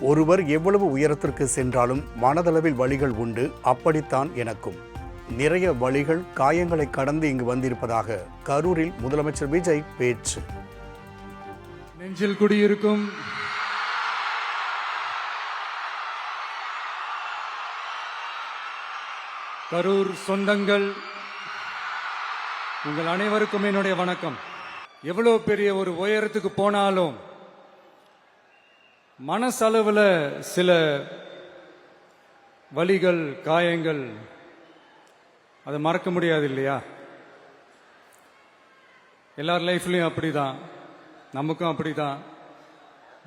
ஒருவர் எவ்வளவு உயரத்திற்கு சென்றாலும் மனதளவில் வலிகள் உண்டு. அப்படித்தான் எனக்கும் நிறைய வலிகள், காயங்களை கடந்து இங்கு வந்திருப்பதாக கரூரில் முதலமைச்சர் விஜய் பேச்சு. நெஞ்சில் குடியிருக்கும் கரூர் சொந்தங்கள், உங்கள் அனைவருக்கும் என்னுடைய வணக்கம். எவ்வளவு பெரிய ஒரு உயரத்துக்கு போனாலும் மனசளவுல சில வலிகள், காயங்கள், அதை மறக்க முடியாது இல்லையா? எல்லார் லைஃப்லயும் அப்படிதான், நமக்கும் அப்படிதான்.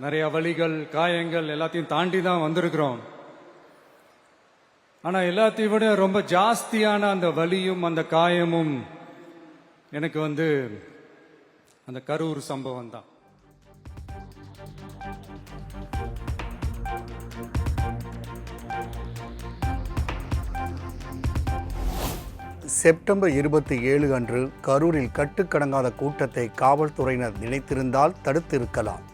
நிறைய வலிகள், காயங்கள் எல்லாத்தையும் தாண்டி தான் வந்திருக்கிறோம். ஆனா எல்லாத்தையும் விட ரொம்ப ஜாஸ்தியான அந்த வலியும் அந்த காயமும் எனக்கு அந்த கரூர் சம்பவம் தான். செப்டம்பர் 27 அன்று கரூரில் கட்டுக்கடங்காத கூட்டத்தை காவல்துறையினர் நினைத்திருந்தால் தடுத்திருக்கலாம்.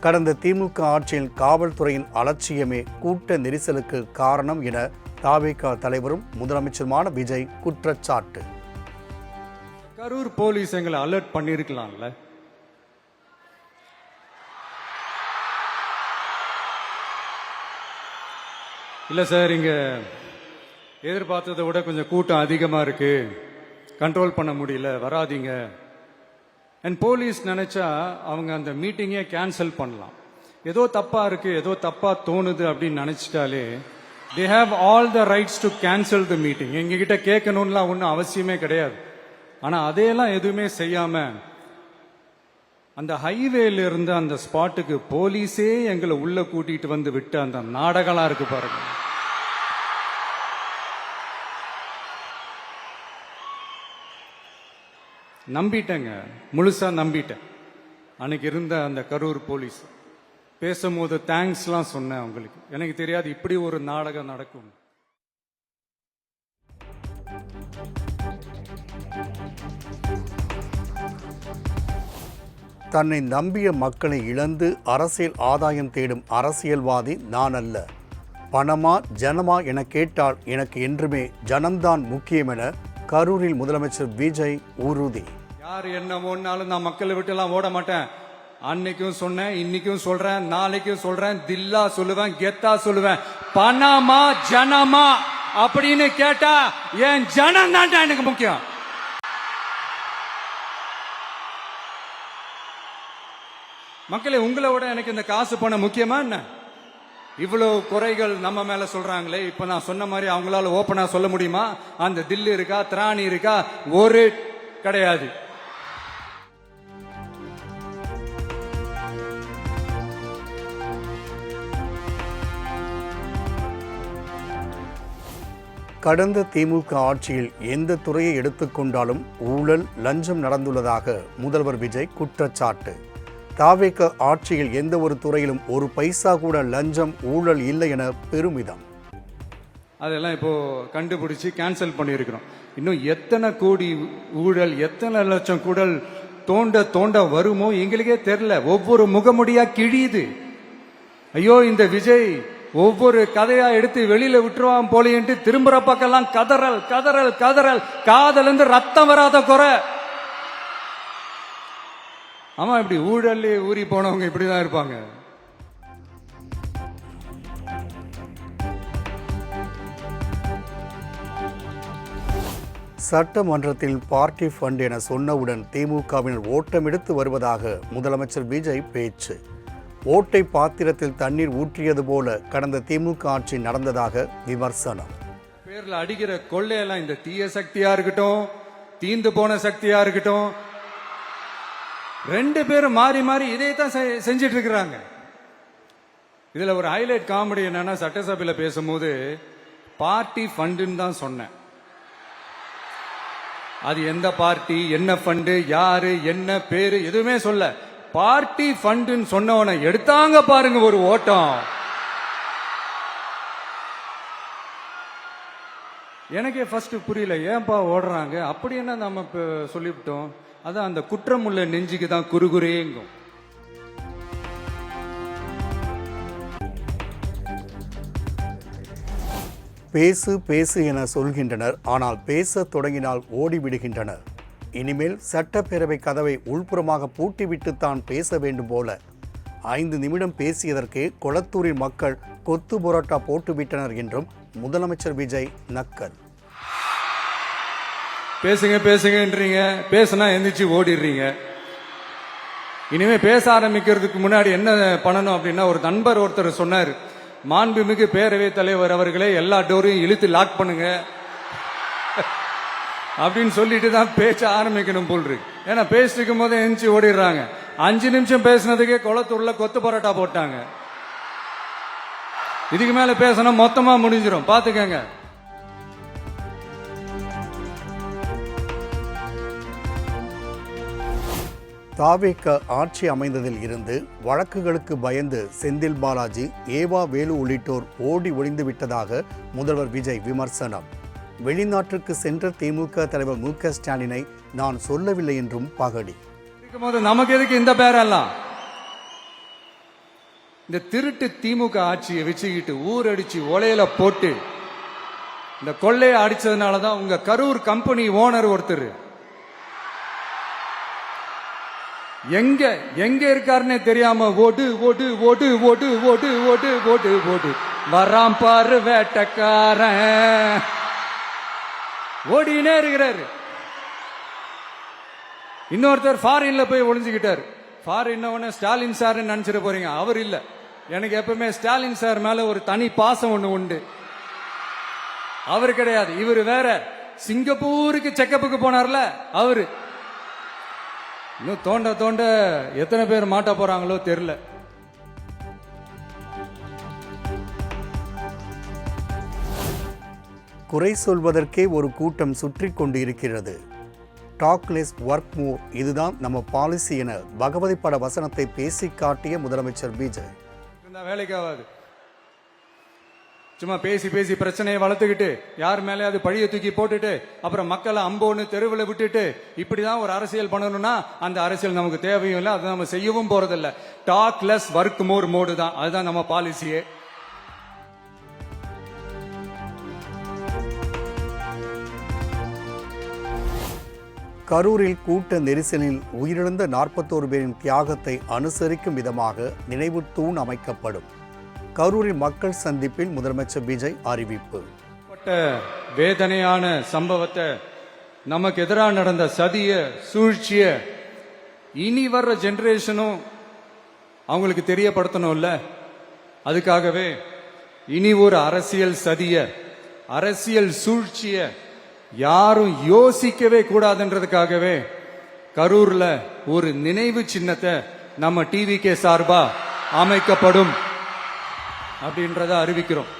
கடந்த திமுக ஆட்சியில் காவல்துறையின் அலட்சியமே கூட்ட நெரிசலுக்கு காரணம் என தவிக தலைவரும் முதலமைச்சருமான விஜய் குற்றச்சாட்டு. கரூர் போலீஸ் எங்களை அலர்ட் பண்ணிருக்கலாம்ல. இல்ல சார், இங்க எதிர்பார்த்ததை விட கொஞ்சம் கூட்டம் அதிகமா இருக்கு, கண்ட்ரோல் பண்ண முடியல, வராதீங்க. அண்ட் போலீஸ் நினைச்சா அவங்க அந்த மீட்டிங்கே கேன்சல் பண்ணலாம். ஏதோ தப்பா இருக்கு, ஏதோ தப்பா தோணுது அப்படின்னு நினைச்சிட்டாலே they have all the rights to cancel the meeting. எங்ககிட்ட கேட்கணும்லாம் ஒன்றும் அவசியமே கிடையாது. ஆனா அதையெல்லாம் எதுவுமே செய்யாம அந்த ஹைவேல இருந்து அந்த ஸ்பாட்டுக்கு போலீஸே எங்களை உள்ள கூட்டிட்டு வந்து விட்டு அந்த நாடகம்லாம் இருக்கு பாருங்க. நம்பிட்டேங்க, முழுசா நம்பிட்டேன். அன்னைக்கு இருந்த அந்த கரூர் போலீஸ் பேசும்போது தேங்க்ஸ்லாம் சொன்னேன் அவங்களுக்கு. எனக்கு தெரியாது இப்படி ஒரு நாடகம் நடக்கும். தன்னை நம்பிய மக்களை இழந்து அரசியல் ஆதாயம் தேடும் அரசியல்வாதி நான் அல்ல. பணமா ஜனமா என கேட்டால் எனக்கு என்றுமே ஜனம்தான் முக்கியம் என கரூரில் முதலமைச்சர் விஜய் உறுதி. யார் என்ன ஓடினாலும் நான் மக்களை விட்டு எல்லாம் ஓட மாட்டேன். அன்னைக்கும் சொன்னேன், இன்னைக்கும் சொல்றேன், நாளைக்கும் சொல்றேன், தில்லா சொல்லுவேன், கெத்தா சொல்லுவேன். பணமா ஜனமா அப்படின்னு கேட்டா என் ஜனம் தான் எனக்கு முக்கியம். மக்களே, உங்களை விட எனக்கு இந்த காசு பணம் முக்கியமா என்ன? இவ்வளவு குறைகள் நம்ம மேல சொல்றாங்களே, இப்ப நான் சொன்ன மாதிரி அவங்களால ஓப்பனா சொல்ல முடியுமா? அந்த தில்லு இருக்கா, திராணி இருக்கா? ஒரு கிடையாது. கடந்த திமுக ஆட்சியில் எந்த துறையை எடுத்துக்கொண்டாலும் ஊழல், லஞ்சம் நடந்துள்ளதாக முதல்வர் விஜய் குற்றச்சாட்டு. தவிக ஆட்சியில் எந்த ஒரு துறையிலும் ஒரு பைசா கூட லஞ்சம், ஊழல் இல்லை என பெருமிதம். அதெல்லாம் இப்போ கண்டுபிடிச்சு கேன்சல் பண்ணியிருக்கிறோம். இன்னும் எத்தனை கோடி ஊழல், எத்தனை லட்சம் கூடல் தோண்ட தோண்ட வருமோ எங்களுக்கே தெரியல. ஒவ்வொரு முகமுடியா கிழியுது. ஐயோ, இந்த விஜய் ஒவ்வொரு கதையா எடுத்து வெளியில விட்டுருவான் போலேன்ட்டு திரும்புற பக்கெல்லாம் கதறல் கதறல் கதறல். காதல இருந்து ரத்தம் வராத குறை. ஆமா, இப்படி ஊழல்லே ஊறி போனவங்க இப்படிதான் இருப்பாங்க. சட்டமன்றத்தில் பார்ட்டி ஃபண்ட் என சொன்னவுடன் திமுகவினர் ஓட்டமெடுத்து வருவதாக முதலமைச்சர் விஜய் பேச்சு. ஓட்டை பாத்திரத்தில் தண்ணீர் ஊற்றியது போல கடந்த திமுக ஆட்சி நடந்ததாக விமர்சனம். பேர்ல அடிக்கிற கொள்ளையெல்லாம் இந்த தீய சக்தியா இருக்கட்டும், தீந்து போன சக்தியா இருக்கட்டும், ரெண்டு பேரும் மாறி மாறி இதே தான் செஞ்சிட்டு இருக்கிறாங்க. இதுல ஒரு ஹைலைட் காமெடி என்னன்னா, சட்டசபையில பேசும்போது பார்ட்டி ஃபண்டுன்னு தான் சொன்னேன். அது எந்த பார்ட்டி, என்ன ஃபண்டு, யாரு, என்ன பேரு எதுவுமே சொல்ல. பார்ட்டி ஃபண்டுன்னு சொன்னவனை எடுத்தாங்க பாருங்க ஒரு ஓட்டம். எனக்கே ஃபர்ஸ்ட் புரியல, ஏன்பா ஓடுறாங்க? அப்படி என்ன நம்ம சொல்லிவிட்டோம்? அதான் அந்த குற்றம் உள்ள நெஞ்சுக்கு தான் குறுகுறேங்கும். பேசு பேசு என சொல்கின்றனர், ஆனால் பேசத் தொடங்கினால் ஓடிவிடுகின்றனர். இனிமேல் சட்டப்பேரவை கதவை உள்புறமாக பூட்டிவிட்டுத்தான் பேச வேண்டும் போல. 5 நிமிடம் பேசியதற்கே கொளத்தூரில் மக்கள் கொத்து புரோட்டா போட்டுவிட்டனர் என்றும் முதலமைச்சர் விஜய் நக்கல். பேசுங்க பேசுங்கன்றீங்க, பேசுனா எந்திரிச்சு ஓடிடுறீங்க. இனிமே பேச ஆரம்பிக்கிறதுக்கு முன்னாடி என்ன பண்ணணும் அப்படின்னா, ஒரு நண்பர் ஒருத்தர் சொன்னார், மாண்புமிகு பேரவைத் தலைவர் அவர்களே எல்லா டோரையும் இழுத்து லாக் பண்ணுங்க அப்படின்னு சொல்லிட்டு தான் பேச்ச ஆரம்பிக்கணும் போல் இருக்கு. ஏன்னா பேசிட்டு இருக்கும் போதே எந்திரிச்சு ஓடிடுறாங்க. 5 நிமிஷம் பேசினதுக்கே கொளத்தூர்ல கொத்து பரோட்டா போட்டாங்க. இதுக்கு மேல பேசினா மொத்தமா முடிஞ்சிடும், பாத்துக்கங்க. தாவேக ஆட்சி அமைந்ததில் இருந்து வழக்குகளுக்கு பயந்து செந்தில் பாலாஜி, ஏவா வேலு உள்ளிட்டோர் ஓடி ஒளிந்து விட்டதாக முதல்வர் விஜய் விமர்சனம். வெளிநாட்டுக்கு சென்ற திமுக தலைவர் மு.க. ஸ்டாலினை நான் சொல்லவில்லை என்றும் பகடி. நமக்கு எதுக்கு இந்த பேரெல்லாம்? இந்த திருட்டு திமுக ஆட்சியை வச்சுக்கிட்டு ஊரடிச்சு ஒலையில போட்டு இந்த கொள்ளையை அடிச்சதுனாலதான் உங்க கரூர் கம்பெனி ஓனர் ஒருத்தர் எங்க எங்க இருக்காருன்னே தெரியாம ஓடு ஓடு ஓடு ஓடு ஓடு ஓடு ஓடு ஓடு வராம் பாரு வேட்டக்காரன் ஓடினே இருக்கிறாரு. இன்னொருத்தர் ஃபாரின்ல போய் ஒளிஞ்சுக்கிட்டாரு. ஃபாரின் ஸ்டாலின் சார் நினைச்சிட்டு போறீங்க, அவர் இல்ல. எனக்கு எப்பவுமே ஸ்டாலின் சார் மேல ஒரு தனி பாசம் ஒண்ணு உண்டு. அவர் கிடையாது, இவர் வேற. சிங்கப்பூருக்கு செக்கப்புக்கு போனார்ல அவரு. இன்னும் தோண்ட தோண்ட எத்தனை பேர் மாட்ட போறாங்களோ தெரியல. குறை சொல்வதற்கே ஒரு கூட்டம் சுற்றி கொண்டு இருக்கிறது. டாக்லெஸ் ஒர்க் மோர், இதுதான் நம்ம பாலிசி என பகவதி பட வசனத்தை பேசி காட்டிய முதலமைச்சர் விஜய். வேலைக்கு ஆகாது, சும்மா பேசி பேசி பிரச்சனையை வளர்த்துக்கிட்டு யார் மேலேயாவது பழிய தூக்கி போட்டுட்டு அப்புறம் மக்களை அம்போன்னு தெருவில் விட்டுட்டு இப்படிதான் ஒரு அரசியல் பண்ணணும்னா அந்த அரசியல் நமக்கு தேவையும் இல்லை, அதை நம்ம செய்யவும் போறதில்லை. Talk less work more mode தான், அதுதான் நம்ம பாலிசியே. கரூரில் கூட்ட நெரிசலில் உயிரிழந்த 41 பேரின் தியாகத்தை அனுசரிக்கும் விதமாக நினைவு தூண் அமைக்கப்படும். கரூரில் மக்கள் சந்திப்பில் முதலமைச்சர் விஜய் அறிவிப்பு. வேதனையான சம்பவத்தை, நமக்கு எதிராக நடந்த சதிய சூழ்ச்சிய இனி வர்ற ஜெனரேஷனும் அவங்களுக்கு தெரியப்படுத்தணும்ல. அதுக்காகவே இனி ஒரு அரசியல் சதிய, அரசியல் சூழ்ச்சிய யாரும் யோசிக்கவே கூடாதுன்றதுக்காகவே கரூர்ல ஒரு நினைவு சின்னத்தை நம்ம டிவிகே சார்பா அமைக்கப்படும் அப்படின்றத அறிவிக்கிறோம்.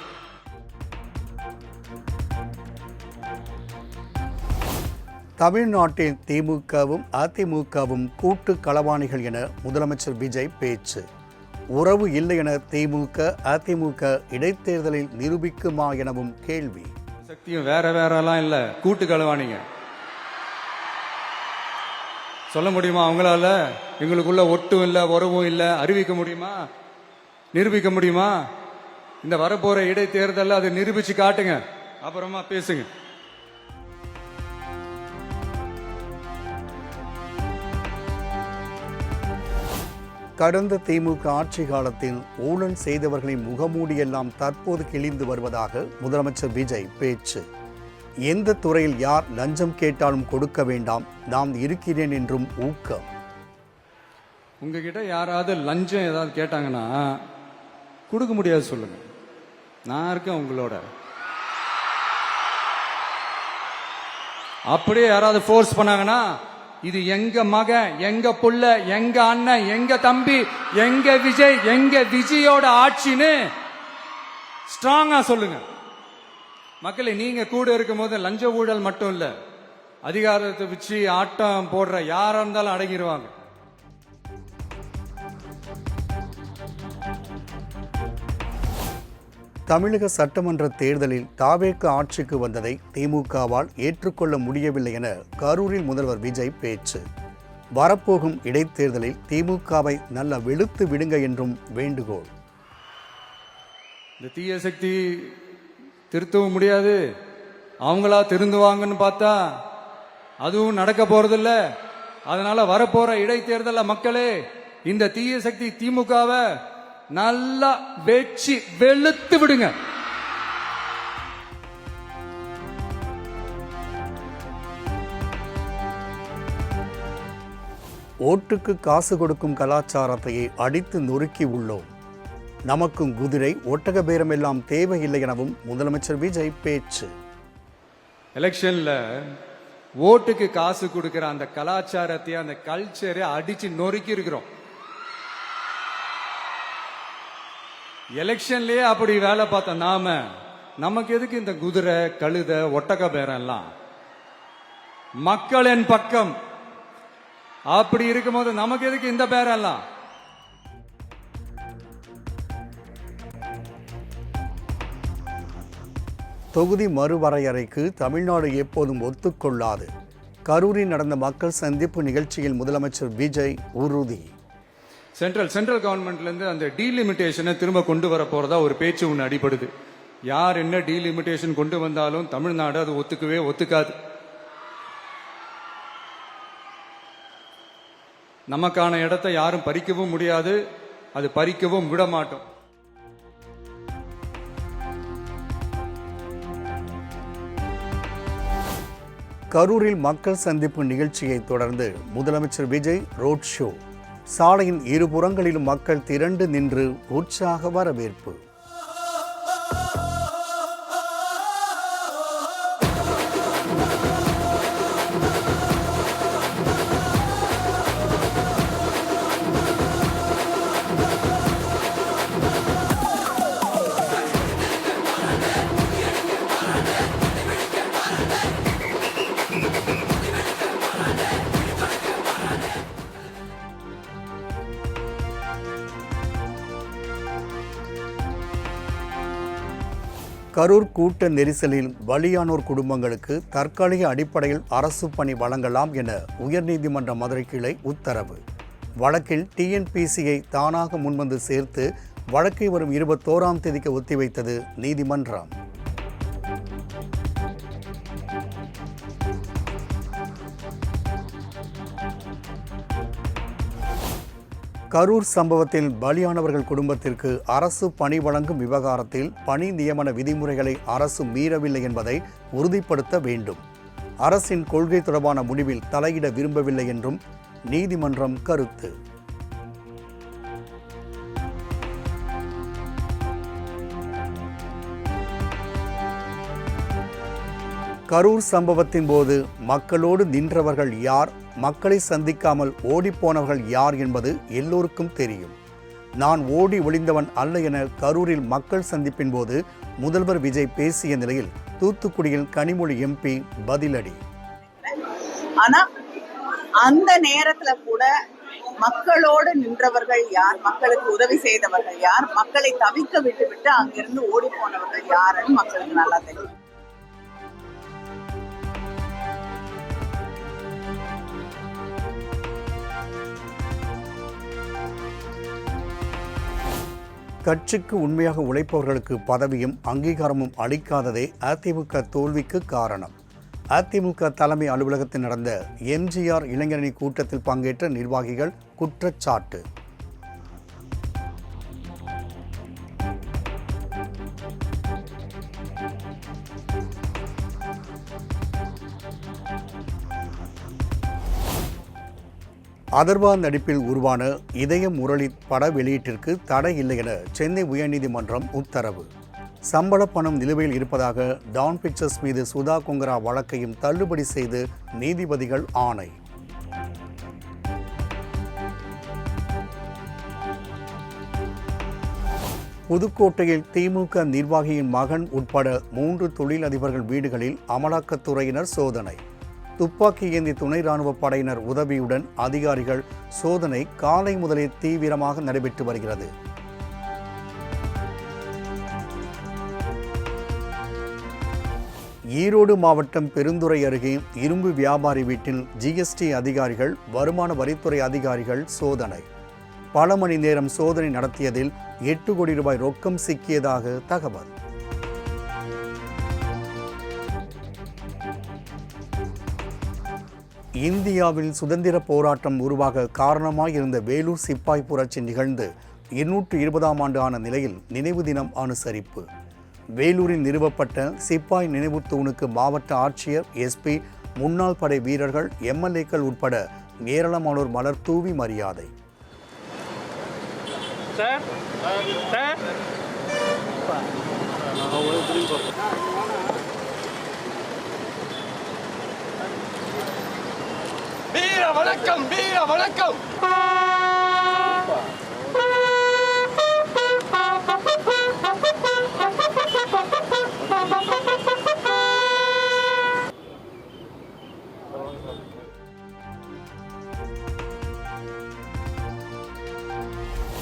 தமிழ்நாட்டில் திமுகவும் அதிமுகவும் கூட்டு களவாணிகள் என முதலமைச்சர் விஜய் பேச்சு. உறவு இல்லை என திமுக அதிமுக இடைத்தேர்தலில் நிரூபிக்குமா எனவும் கேள்வி. சக்தியும் வேற வேறலாம் இல்ல, கூட்டு களவாணிங்க. சொல்ல முடியுமா அவங்களால? எங்களுக்குள்ள ஒட்டும் இல்ல உறவும் இல்ல அறிவிக்க முடியுமா, நிரூபிக்க முடியுமா? இந்த வரப்போற இடைத்தேர்தல் அதை நிரூபிச்சு காட்டுங்க, அப்புறமா பேசுங்க. கடந்த திமுக ஆட்சி காலத்தில் ஊழல் செய்தவர்களின் முகமூடியெல்லாம் தற்போது கிழிந்து வருவதாக முதலமைச்சர் விஜய் பேச்சு. எந்த துறையில் யார் லஞ்சம் கேட்டாலும் கொடுக்க வேண்டாம், நான் இருக்கிறேன் என்றும் ஊக்கம். உங்ககிட்ட யாராவது லஞ்சம் ஏதாவது கேட்டாங்கன்னா கொடுக்க முடியாது சொல்லுங்க, நான் இருக்கேன் உங்களோட. அப்படியே யாராவது ஃபோர்ஸ் பண்ணாங்கன்னா இது எங்க மகன், எங்க புள்ள, எங்க அண்ணன், எங்க தம்பி, எங்க விஜய், எங்க விஜயோட ஆட்சின்னு ஸ்ட்ராங்கா சொல்லுங்க. மக்களை நீங்க கூட இருக்கும் போது லஞ்ச ஊழல் மட்டும் இல்ல, அதிகாரத்தை வச்சு ஆட்டம் போடுற யாரா இருந்தாலும் அடங்கிடுவாங்க. தமிழக சட்டமன்ற தேர்தலில் தாவேக ஆட்சிக்கு வந்ததை திமுகவால் ஏற்றுக்கொள்ள முடியவில்லை என கரூரில் முதல்வர் விஜய் பேச்சு. வரப்போகும் இடைத்தேர்தலில் திமுகவை நல்ல வெளுத்து விடுங்க என்றும் வேண்டுகோள். இந்த தீய சக்தி திருத்தவும் முடியாது. அவங்களா திருந்துவாங்கன்னு பார்த்தா அதுவும் நடக்க போறதில்ல. அதனால வரப்போற இடைத்தேர்தல மக்களே இந்த தீய சக்தி திமுகவை நல்லா வெச்சு வெளுத்து விடுங்க. ஓட்டுக்கு காசு கொடுக்கும் கலாச்சாரத்தையே அடித்து நொறுக்கி உள்ளோம். நமக்கும் குதிரை ஒட்டக பேரம் எல்லாம் தேவையில்லை எனவும் முதலமைச்சர் விஜய் பேச்சு. எலெக்ஷன்ல ஓட்டுக்கு காசு கொடுக்கிற அந்த கலாச்சாரத்தை, அந்த கல்ச்சரை அடிச்சு நொறுக்கி இருக்கிறோம். எலெக்ஷன்லயே அப்படி வேலை பார்த்த நமக்கு எதுக்கு இந்த குதிரை கழுத ஒட்டக பேரம் எல்லாம்? மக்களின் பக்கம் அப்படி இருக்கும்போது நமக்கு எதுக்கு இந்த பேரம் எல்லாம்? தொகுதி மறுவரையறைக்கு தமிழ்நாடு எப்போதும் ஒத்துக்கொள்ளாது. கரூரில் நடந்த மக்கள் சந்திப்பு நிகழ்ச்சியில் முதலமைச்சர் விஜய் உறுதி. சென்ட்ரல் கவர்மெண்ட்ல இருந்து அந்த டீலிமிட்டேஷனை திரும்ப கொண்டு வர போறதா ஒரு பேச்சு ஒன்று அடிபடுது. யார் என்ன டீலிமிட்டேஷன் கொண்டு வந்தாலும் தமிழ்நாடு அது ஒத்துக்காது. நமக்கான இடத்தை யாரும் பறிக்கவும் முடியாது, அது பறிக்கவும் விட மாட்டோம். கரூரில் மக்கள் சந்திப்பு நிகழ்ச்சியை தொடர்ந்து முதலமைச்சர் விஜய் ரோட் ஷோ. சாலையின் இருபுறங்களிலும் மக்கள் திரண்டு நின்று உற்சாக வரவேற்பு. கரூர் கூட்ட நெரிசலில் பலியானோர் குடும்பங்களுக்கு தற்காலிக அடிப்படையில் அரசு பணி வழங்கலாம் என உயர்நீதிமன்ற மதுரை கிளை உத்தரவு. வழக்கில் டிஎன்பிசியை தானாக முன்வந்து சேர்த்து வழக்கை வரும் 21ஆம் தேதிக்கு ஒத்திவைத்தது நீதிமன்றம். கரூர் சம்பவத்தில் பலியானவர்கள் குடும்பத்திற்கு அரசு பணி வழங்கும் விவகாரத்தில் பணி நியமன விதிமுறைகளை அரசு மீறவில்லை என்பதை உறுதிப்படுத்த வேண்டும். அரசின் கொள்கை தொடர்பான முடிவில் தலையிட விரும்பவில்லை என்றும் நீதிமன்றம் கருத்து. கரூர் சம்பவத்தின் போது மக்களோடு நின்றவர்கள் யார், மக்களை சந்திக்காமல் ஓடிப்போனவர்கள் யார் என்பது எல்லோருக்கும் தெரியும். நான் ஓடி ஒளிந்தவன் அல்ல என கரூரில் மக்கள் சந்திப்பின் போது முதல்வர் விஜய் பேசிய நிலையில் தூத்துக்குடியில் கனிமொழி எம்பி பதிலடி. ஆனா அந்த நேரத்துல கூட மக்களோடு நின்றவர்கள் யார், மக்களுக்கு உதவி செய்தவர்கள் யார், மக்களை தவிக்க விட்டு அங்கிருந்து ஓடி போனவர்கள் யாருன்னு மக்களுக்கு நல்லா தெரியும். கட்சிக்கு உண்மையாக உழைப்பவர்களுக்கு பதவியும் அங்கீகாரமும் அளிக்காததே அதிமுக தோல்விக்கு காரணம். அதிமுக தலைமை அலுவலகத்தில் நடந்த எம்ஜிஆர் இளைஞரணி கூட்டத்தில் பங்கேற்ற நிர்வாகிகள் குற்றச்சாட்டு. அதர்வா நடிப்பில் உருவான இதயம் முரளி பட வெளியீட்டிற்கு தடை இல்லை என சென்னை உயர்நீதிமன்றம் உத்தரவு. சம்பள பணம் நிலுவையில் இருப்பதாக டான் பிக்சர்ஸ் மீது சுதா கொங்கரா வழக்கையும் தள்ளுபடி செய்து நீதிபதிகள் ஆணை. புதுக்கோட்டையில் திமுக நிர்வாகியின் மகன் உட்பட 3 தொழிலதிபர்கள் வீடுகளில் அமலாக்கத்துறையினர் சோதனை. துப்பாக்கி ஏந்தி துணை ராணுவ படையினர் உதவியுடன் அதிகாரிகள் சோதனை காலை முதலே தீவிரமாக நடைபெற்று வருகிறது. ஈரோடு மாவட்டம் பெருந்துறை அருகே இரும்பு வியாபாரி வீட்டில் ஜிஎஸ்டி அதிகாரிகள், வருமான வரித்துறை அதிகாரிகள் சோதனை. பல மணி நேரம் சோதனை நடத்தியதில் 8 கோடி ரூபாய் ரொக்கம் சிக்கியதாக தகவல். இந்தியாவில் சுதந்திர போராட்டம் உருவாக காரணமாயிருந்த வேலூர் சிப்பாய் புரட்சி நிகழ்ந்து 220ஆம் ஆண்டு ஆன நிலையில் நினைவு தினம் அனுசரிப்பு. வேலூரில் நிறுவப்பட்ட சிப்பாய் நினைவு தூணுக்கு மாவட்ட ஆட்சியர், எஸ்பி, முன்னாள் படை வீரர்கள், எம்எல்ஏக்கள் உட்பட ஏராளமானோர் மலர் தூவி மரியாதை. வீர வணக்கம், வீர வணக்கம்.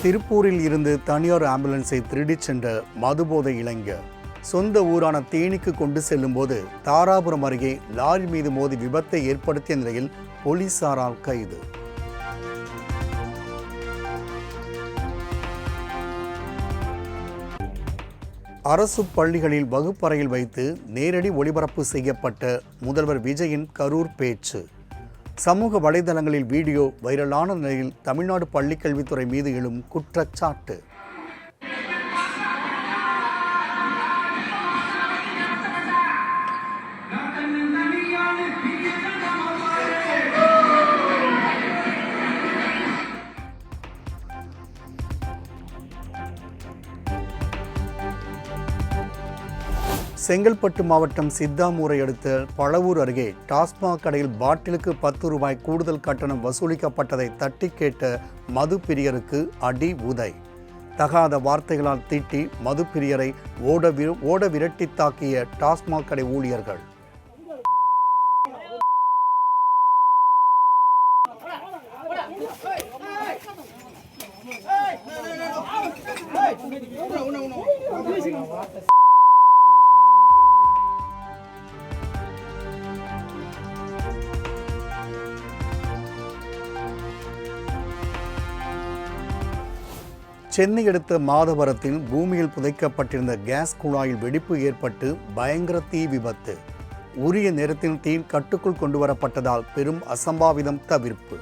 திருப்பூரில் இருந்து தனியார் ஆம்புலன்ஸை திருடிச் சென்ற மதுபோதை இளைஞர் சொந்த ஊரான தேனிக்கு கொண்டு செல்லும் போது தாராபுரம் அருகே லாரி மீது மோதி விபத்தை ஏற்படுத்திய நிலையில் போலீசாரால் கைது. அரசு பள்ளிகளில் வகுப்பறையில் வைத்து நேரடி ஒளிபரப்பு செய்யப்பட்ட முதல்வர் விஜயின் கரூர் பேச்சு. சமூக வலைதளங்களில் வீடியோ வைரலான நிலையில் தமிழ்நாடு பள்ளிக்கல்வித்துறை மீது எழும் குற்றச்சாட்டு. செங்கல்பட்டு மாவட்டம் சித்தாமூரை அடுத்த பழவூர் அருகே டாஸ்மாக் கடையில் பாட்டிலுக்கு 10 ரூபாய் கூடுதல் கட்டணம் வசூலிக்கப்பட்டதை தட்டி கேட்ட மது பிரியருக்கு அடி உதை. தகாத வார்த்தைகளால் தீட்டி மது பிரியரை ஓட விரட்டி தாக்கிய டாஸ்மாக் கடை ஊழியர்கள். சென்னை அடுத்த மாதவரத்தில் பூமியில் புதைக்கப்பட்டிருந்த கேஸ் குழாயில் வெடிப்பு ஏற்பட்டு பயங்கர தீ விபத்து. உரிய நேரத்தில் தீ கட்டுக்குள் கொண்டுவரப்பட்டதால் பெரும் அசம்பாவிதம் தவிர்ப்பு.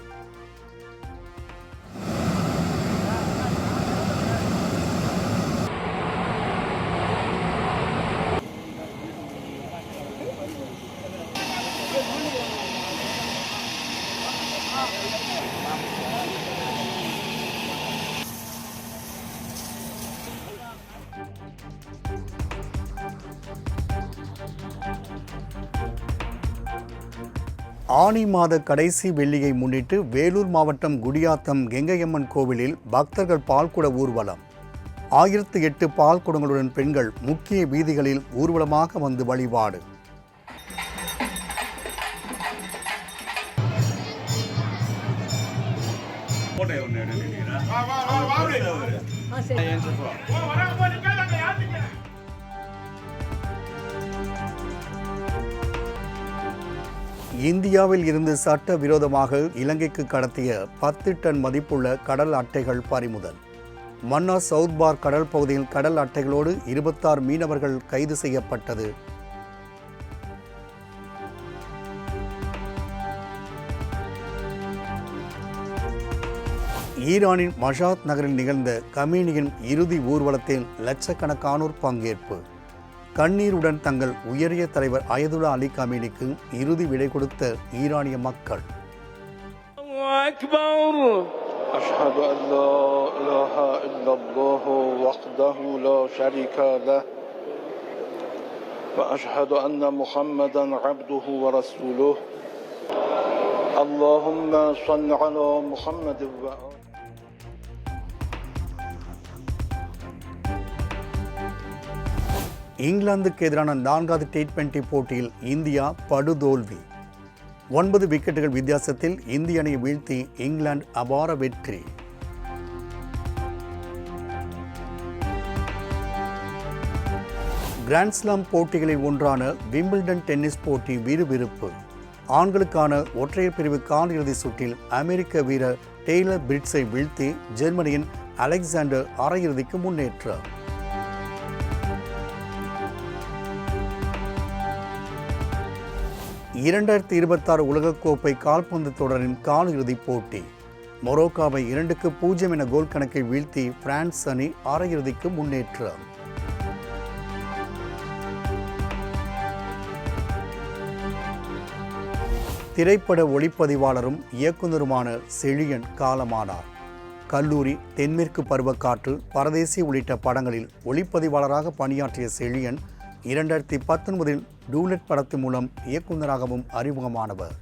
ஆனி மாத கடைசி வெள்ளியை முன்னிட்டு வேலூர் மாவட்டம் குடியாத்தம் கெங்கையம்மன் கோவிலில் பக்தர்கள் பால்குட ஊர்வலம். 1008 பால்குடங்களுடன் பெண்கள் முக்கிய வீதிகளில் ஊர்வலமாக வந்து வழிபாடு. இந்தியாவில் இருந்து சட்ட விரோதமாக இலங்கைக்கு கடத்திய 10 டன் மதிப்புள்ள கடல் அட்டைகள் பறிமுதல். மன்னார் சவுத் பார் கடல் பகுதியில் கடல் அட்டைகளோடு 26 மீனவர்கள் கைது செய்யப்பட்டது. ஈரானின் மஷாத் நகரில் நிகழ்ந்த கமீனியின் இறுதி ஊர்வலத்தில் லட்சக்கணக்கானோர் பங்கேற்பு. கண்ணீருடன் தங்கள் உயரிய தலைவர் அயதுல்லா அலி கமீனிக்கு இறுதி விடை கொடுத்த ஈரானிய மக்கள். أشهد أن لا إله إلا الله وحده لا شريك له وأشهد أن محمدا عبده ورسوله اللهم صل على محمد وآله. இங்கிலாந்துக்கு எதிரான 4வது T20 போட்டியில் இந்தியா படுதோல்வி. 9 விக்கெட்டுகள் வித்தியாசத்தில் இந்திய அணியை வீழ்த்தி இங்கிலாந்து அபார வெற்றி. கிராண்ட்ஸ்லாம் போட்டிகளில் ஒன்றான விம்பிள்டன் டென்னிஸ் போட்டி விறுவிறுப்பு. ஆண்களுக்கான ஒற்றையர் பிரிவு காலிறுதி சுற்றில் அமெரிக்க வீரர் டெய்லர் பிரிட்ஸை வீழ்த்தி ஜெர்மனியின் அலெக்சாண்டர் அரையிறுதிக்கு முன்னேற்றார். 2026 உலகக்கோப்பை கால்பந்து தொடரின் காலிறுதிப் போட்டி. மொரோக்காவை 2-0 என கோல் கணக்கை வீழ்த்தி பிரான்ஸ் அணி அரையிறுதிக்கு முன்னேற்றம். திரைப்பட ஒளிப்பதிவாளரும் இயக்குனருமான செழியன் காலமானார். கல்லூரி, தென்மேற்கு பருவக்காற்று, பரதேசி உள்ளிட்ட படங்களில் ஒளிப்பதிவாளராக பணியாற்றிய செழியன் 2019 டூலெட் படத்தின் மூலம் இயக்குனராகவும் அறிமுகமானவர்.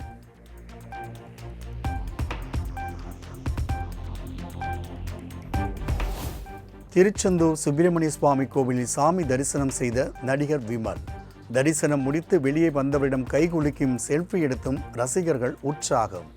திருச்செந்தூர் சுப்பிரமணிய சுவாமி கோவிலில் சாமி தரிசனம் செய்த நடிகர் விமல். தரிசனம் முடித்து வெளியே வந்தவரிடம் கைகுலுக்கியும் செல்ஃபி எடுத்தும் ரசிகர்கள் உற்சாகம்.